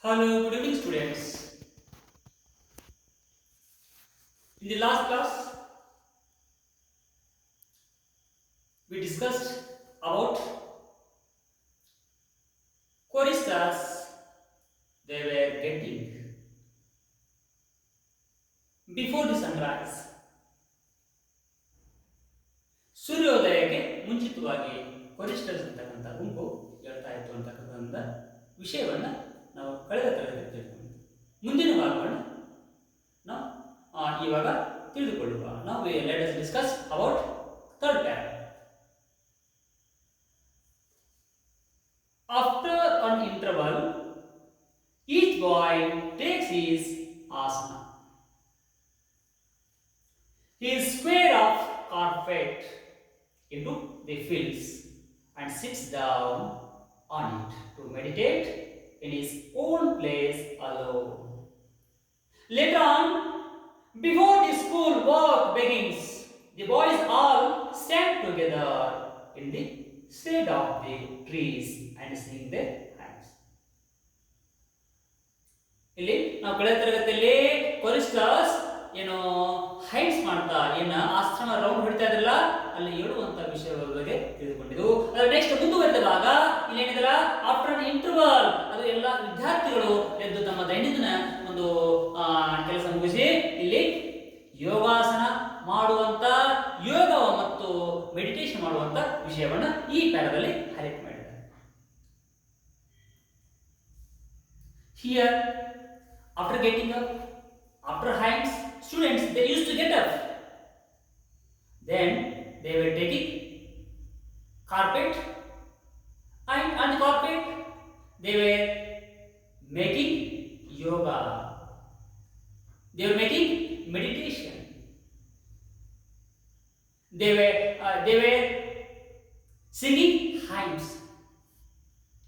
Hello, good evening, students. In the last class, we discussed about choristers they were getting before the sunrise. ಸೂರ್ಯೋದಯಕ್ಕೆ ಮುಂಚಿತವಾಗಿ ಕೊರಿಸ್ಟರ್ಸ್ ಅಂತಕ್ಕಂಥ ಗುಂಪು ಹೇಳ್ತಾ ಇತ್ತು ಅಂತಕ್ಕಂಥ ವಿಷಯವನ್ನು ನಾವು ಕಳೆದ ತರಗತಿ ತಿಳ್ಕೊಂಡಿದ್ವಿ. ಮುಂದಿನ ಭಾಗವನ್ನು ನಾವು ಇವಾಗ ತಿಳಿದುಕೊಳ್ಳುವ. ನಾವು let us discuss about third para. After an interval, each boy takes his asana. He is square of carpet into the fields and sits down on it to meditate in his own place alone. Later on, before the school work begins, the boys all stand together in the shade of the trees and sing their hymns. ಇಲ್ಲಿ ನಾವು ಕಳೆದ ತರಗತಿಯಲ್ಲಿ ಕೊರಿಸ್ಟರ್ಸ್ ಏನು heights ಮಾಡ್ತಾ ಏನು ಆಶ್ರಮ round ಹೊಡಿತಾ ಇದ್ರಲ್ಲ ಅಲ್ಲಿ ಹೇಳುವಂತ ವಿಷಯಗಳ ಬಗ್ಗೆ ತಿಳಿದುಕೊಂಡಿದ್ದು. ಅದರ ನೆಕ್ಸ್ಟ್ ಮುಂದುವರೆದ ಭಾಗ ಇಲ್ಲಿ ಏನಿದಲ್ಲ ಆಫ್ಟರ್ ಅನ್ ಇಂಟರ್ವಲ್ ಅದು ಎಲ್ಲ ವಿದ್ಯಾರ್ಥಿಗಳು ಎದ್ದು ತಮ್ಮ ದೈನಂದಿನ ಒಂದು ಕೆಲಸ ಮುಗಿಸಿ ಇಲ್ಲಿ ಯೋಗಾಸನ ಮಾಡುವಂತ ಯೋಗ ಮತ್ತು ಮೆಡಿಟೇಷನ್ ಮಾಡುವಂತ ವಿಷಯವನ್ನ ಈ ಪ್ಯಾರಾದಲ್ಲಿ ಹೈಲೈಟ್ ಮಾಡಿದ್ದಾರೆ. Here, after getting up, after hymns, students they used to get up. Then they were taking carpet, and on the carpet they were making yoga. They were making meditation. They were singing hymns.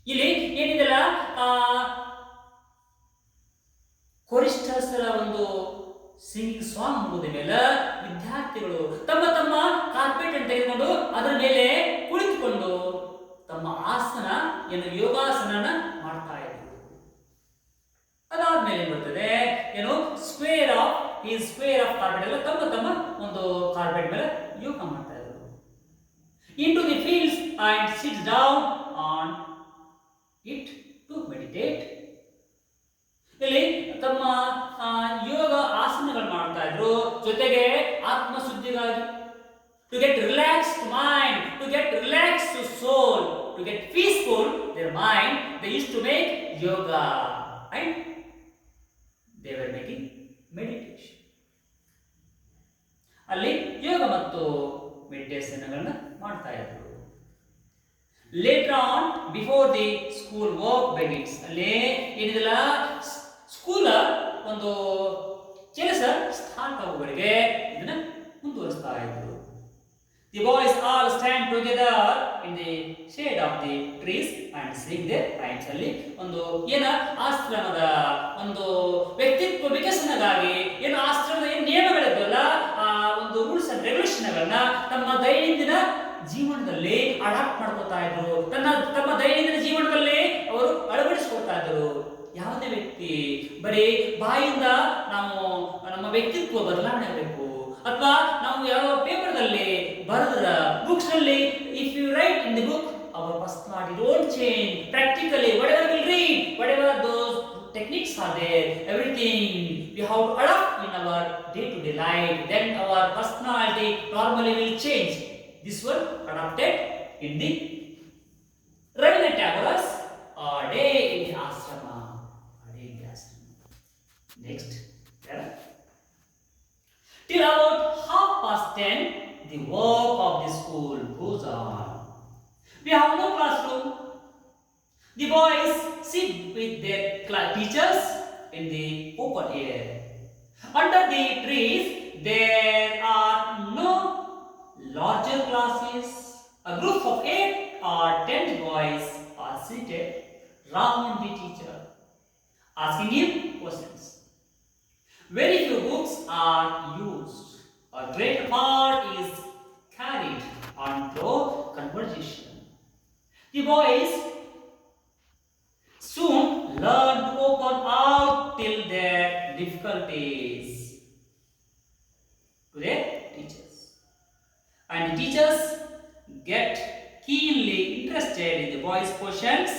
ಇಲ್ಲಿ ಏನಿದೆಲ್ಲ ಕೊರಿಸ್ಟರ್ಸ್ ಒಂದು singing song ಮುಗಿದ ಮೇಲೆ ವಿದ್ಯಾರ್ಥಿಗಳು ತಮ್ಮ ತಮ್ಮ carpet ಅನ್ನು ತೆಗೆದುಕೊಂಡು ಅದರ ಮೇಲೆ ಕುಳಿತುಕೊಂಡು ತಮ್ಮ ಆಸನ ಏನು ಯೋಗಾಸನ ಮಾಡ್ತಾ ಇದ್ರು. ಅದಾದ್ಮೇಲೆ ಏನ್ ಬರ್ತದೆ ಏನು ಸ್ಕ್ವೇರ್ ಆಫ್ ಕಾರ್ಪೆಟ್ ಎಲ್ಲ ತಮ್ಮ ತಮ್ಮ ಒಂದು ಕಾರ್ಪೆಟ್ ಮೇಲೆ ಯೋಗ ಮಾಡ್ತಾ ಇದ್ರು. Into the fields and sits down on it to meditate. ಇಲ್ಲಿ ತಮ್ಮ ಯೋಗ ಆಸನಗಳು ಮಾಡ್ತಾ ಇದ್ರು, ಜೊತೆಗೆ ಆತ್ಮಶುದ್ಧಿಗಾಗಿ to get relaxed mind, to get relaxed soul, to get peaceful their mind, they use to make yoga and they were making meditation. ಅಲ್ಲಿ ಯೋಗ ಮತ್ತು ಮೆಡಿಟೇಷನ್ಗಳನ್ನ ಮಾಡ್ತಾ ಇದ್ರು. Later on before the school work begins, ಅಲ್ಲಿ ಏನಿದೆಲ್ಲ ಸ್ಕೂಲ್ ಒಂದು ಕೆಲಸ ಸ್ಟಾರ್ಟ್ ಆಗುವವರೆಗೆ ಇದನ್ನ ಮುಂದುವರಿಸ್ತಾ ಇದ್ರು. The boys all stand together in the shade of the trees and sing their hymns. ಅಲ್ಲಿ ಒಂದು ಏನ ಆಶ್ರಮದ ಒಂದು ವ್ಯಕ್ತಿತ್ವ ವಿಕಸನಗಾಗಿ ಏನು ಆಶ್ರಮದ ಏನು ನಿಯಮಗಳಿದ್ದಲ್ಲ ಆ ಒಂದು ರೂಲ್ಸ್ ಅಂಡ್ ರೆಗ್ಯುಲೇಷನ್ಗಳನ್ನ ತಮ್ಮ ದೈನಂದಿನ ಜೀವನದಲ್ಲಿ ಅಡಾಪ್ಟ್ ಮಾಡ್ಕೊತಾ ಇದ್ರು. ತಮ್ಮ ದೈನಂದಿನ ಜೀವನದಲ್ಲಿ ಅವರು ಅಳವಡಿಸಿಕೊಳ್ತಾ ಇದ್ರು. ಯಾವುದೇ ವ್ಯಕ್ತಿ ಬರೀ ಬಾಯಿಂದ ನಾವು ನಮ್ಮ ವ್ಯಕ್ತಿತ್ವ ಬದಲಾವಣೆ ಆಗಬೇಕು ಅಥವಾ ನಾವು ಯಾವ ಪೇಪರ್ದಲ್ಲಿ ಬರೆದ ಬುಕ್ಸ್ ನಲ್ಲಿ if you write in the book our personality don't change practically whatever we read, whatever those techniques are there, everything we have to adapt in our day to day life, then our personality normally will change. This one adopted in the Rabindranath Tagore's day in the ashrama. Next, till about 10:30, the work of the school goes on. We have no classroom. The boys sit with their teachers in the open air. Under the trees, there are no larger classes. A group of 8 or 10 boys are seated round the teacher, asking him questions. Very few books are used. A great part is carried on through conversation. The boys soon learn to open difficulties to their teachers. And the teachers get keenly interested in the boys' questions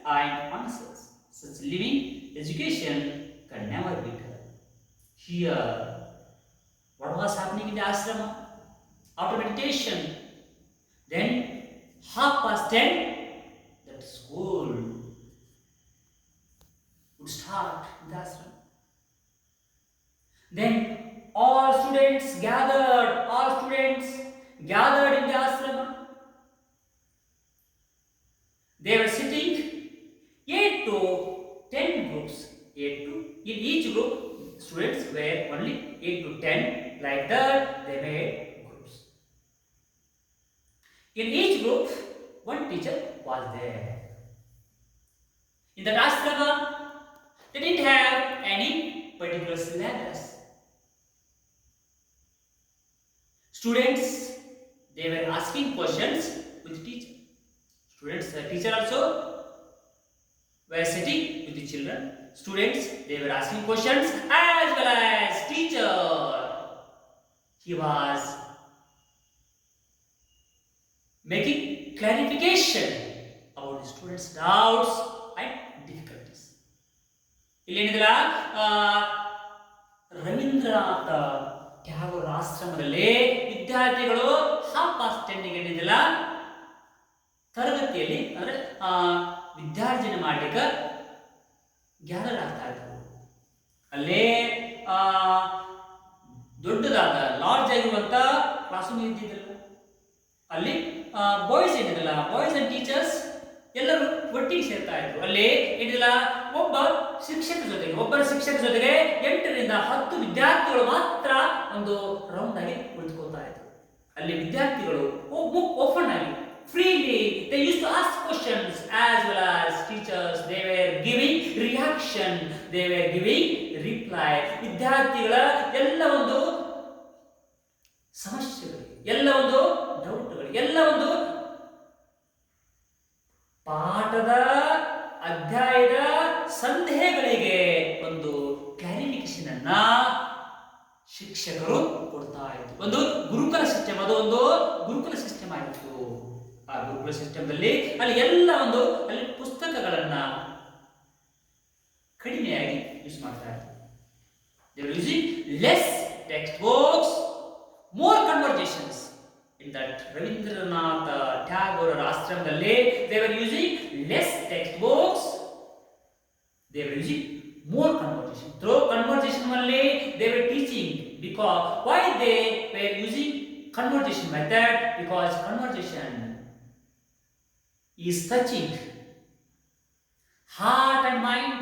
and answers. Such living education can never be done. Here, what was happening in the ashrama? After meditation, then 10:30, that school would start in the ashram. Then all students gathered in the ashrama. They were sitting 8 to 10 groups. In each group, students were only 8 to 10. Like that, they made groups. In each group, one teacher was there. In that ashrama, they didn't have any particular syllabus. Students, they were asking questions with the teacher. Teacher also were sitting with the children. Students, they were asking questions as well as teacher. He was making clarification about the students' doubts and difficulties. ಇಲ್ಲೇನಿದಲ್ಲ ರವೀಂದ್ರನಾಥ ಟ್ಯಾಗೋರ್ ಆಶ್ರಮದಲ್ಲಿ ವಿದ್ಯಾರ್ಥಿಗಳು 10:30 ಏನಿದಿಲ್ಲ ತರಗತಿಯಲ್ಲಿ ಅಂದ್ರೆ ವಿದ್ಯಾರ್ಜನೆ ಮಾಡ್ಲಿಕ್ಕೆ gather ಆಗ್ತಾ ಇದ್ರು. ಅಲ್ಲೇ ದೊಡ್ಡದಾದ ಲಾರ್ಜ್ ಆಗಿರುವಂತ ಕ್ಲಾಸ್ ರೂಮ್ ಇದ್ದಿದ್ದಲ್ಲ, ಅಲ್ಲಿ ಬಾಯ್ಸ್ ಏನಿದಲ್ಲ ಬಾಯ್ಸ್ ಅಂಡ್ ಟೀಚರ್ಸ್ ಎಲ್ಲರೂ ಒಟ್ಟಿಗೆ ಸೇರ್ತಾ ಇದ್ರು. ಅಲ್ಲಿ ಏನಿಲ್ಲ ಒಬ್ಬರ ಶಿಕ್ಷಕರ ಜೊತೆಗೆ 8 ರಿಂದ 10 ವಿದ್ಯಾರ್ಥಿಗಳು ಮಾತ್ರ ಒಂದು ರೌಂಡ್ ಆಗಿ ಕುಳಿತುಕೊಳ್ತಾ ಇದ್ರು. ಅಲ್ಲಿ ವಿದ್ಯಾರ್ಥಿಗಳು ಓಪನ್ ಆಗಿ freely they used to ask questions as well as teachers they were giving reaction, they were giving reply. ವಿದ್ಯಾರ್ಥಿಗಳ ಎಲ್ಲ ಒಂದು ಸಮಸ್ಯೆಗಳು, ಎಲ್ಲ ಒಂದು ಡೌಟ್ಗಳು, ಎಲ್ಲ ಒಂದು ಪಾಠದ ಅಧ್ಯಾಯದ ಸಂದೇಹಗಳಿಗೆ ಒಂದು ಕ್ಲಾರಿಫಿಕೇಶನ್ ಅನ್ನ ಶಿಕ್ಷಕರು ಕೊಡ್ತಾ ಇದ್ರು. ಒಂದು ಗುರುಕುಲ ಸಿಸ್ಟಮ್, ಅದು ಒಂದು ಗುರುಕುಲ ಸಿಸ್ಟಮ್ ಆಗಿತ್ತು. ಆ ಗುರುಕುಲ ಸಿಸ್ಟಮ್ದಲ್ಲಿ ಅಲ್ಲಿ ಎಲ್ಲ ಒಂದು ಅಲ್ಲಿ ಪುಸ್ತಕಗಳನ್ನ ಕಡಿಮೆಯಾಗಿ ಯೂಸ್ ಮಾಡ್ತಾ ಇದ್ರು. They were using less textbooks, more conversations. In that Rabindranath Tagore ashramದಲ್ಲಿ they were using less textbooks, they were using more conversation. Through conversation only they were teaching. Because why they were using conversation method? Because conversation is touching heart and mind.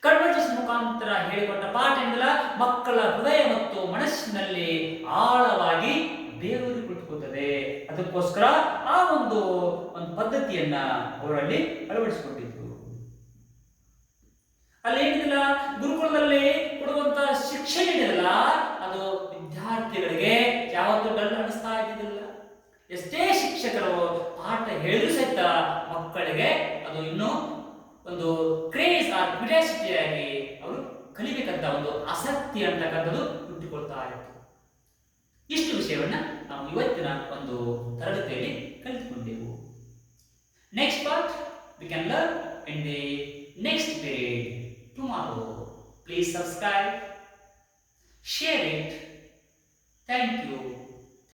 Conversation ಮುಖಾಂತರ ಹೇಳಿಕೊಟ್ಟ ಪಾಠ ಏನಿಲ್ಲ ಮಕ್ಕಳ ಹೃದಯ ಮತ್ತು ಮನಸ್ಸಿನಲ್ಲಿ ಆಳವಾಗಿ ಬೇರೂರಿ ಕುಳಿತುಕೊಳ್ಳುತ್ತದೆ. ಅದಕ್ಕೋಸ್ಕರ ಆ ಒಂದು ಪದ್ಧತಿಯನ್ನ ಅವರಲ್ಲಿ ಅಳವಡಿಸಿಕೊಂಡಿದ್ರು. ಅಲ್ಲಿ ಏನಿಲ್ಲ ಗುರುಕುಲದಲ್ಲಿ ಕೊಡುವಂತ ಶಿಕ್ಷಣ ಏನಿಲ್ಲ ಅದು ವಿದ್ಯಾರ್ಥಿಗಳಿಗೆ ಯಾವತ್ತೂ ಡಲ್ ಅನಿಸ್ತಾ ಇದ್ದಿಲ್ಲ. ಎಷ್ಟೇ ಶಿಕ್ಷಕರು ಪಾಠ ಹೇಳಿದ್ರು ಸಹಿತ ಮಕ್ಕಳಿಗೆ ಅದು ಇನ್ನೂ ಒಂದು ಕ್ರೇಜ್ ಆರ್ ಕ್ಯೂರಿಯಾಸಿಟಿ ಆಗಿ ಅವರು ಕಲಿಬೇಕಂತ ಒಂದು ಆಸಕ್ತಿ ಅಂತಕ್ಕಂಥದ್ದು ಹುಟ್ಟಿಕೊಳ್ತಾ ಇತ್ತು. ಇಷ್ಟು ವಿಷಯವನ್ನ ನಾವು ಇವತ್ತಿನ ಒಂದು ತರಗತಿಯಲ್ಲಿ ಕಲಿತುಕೊಂಡೆವು. Next part we can learn in the next period tomorrow. Please subscribe, share it. Thank you.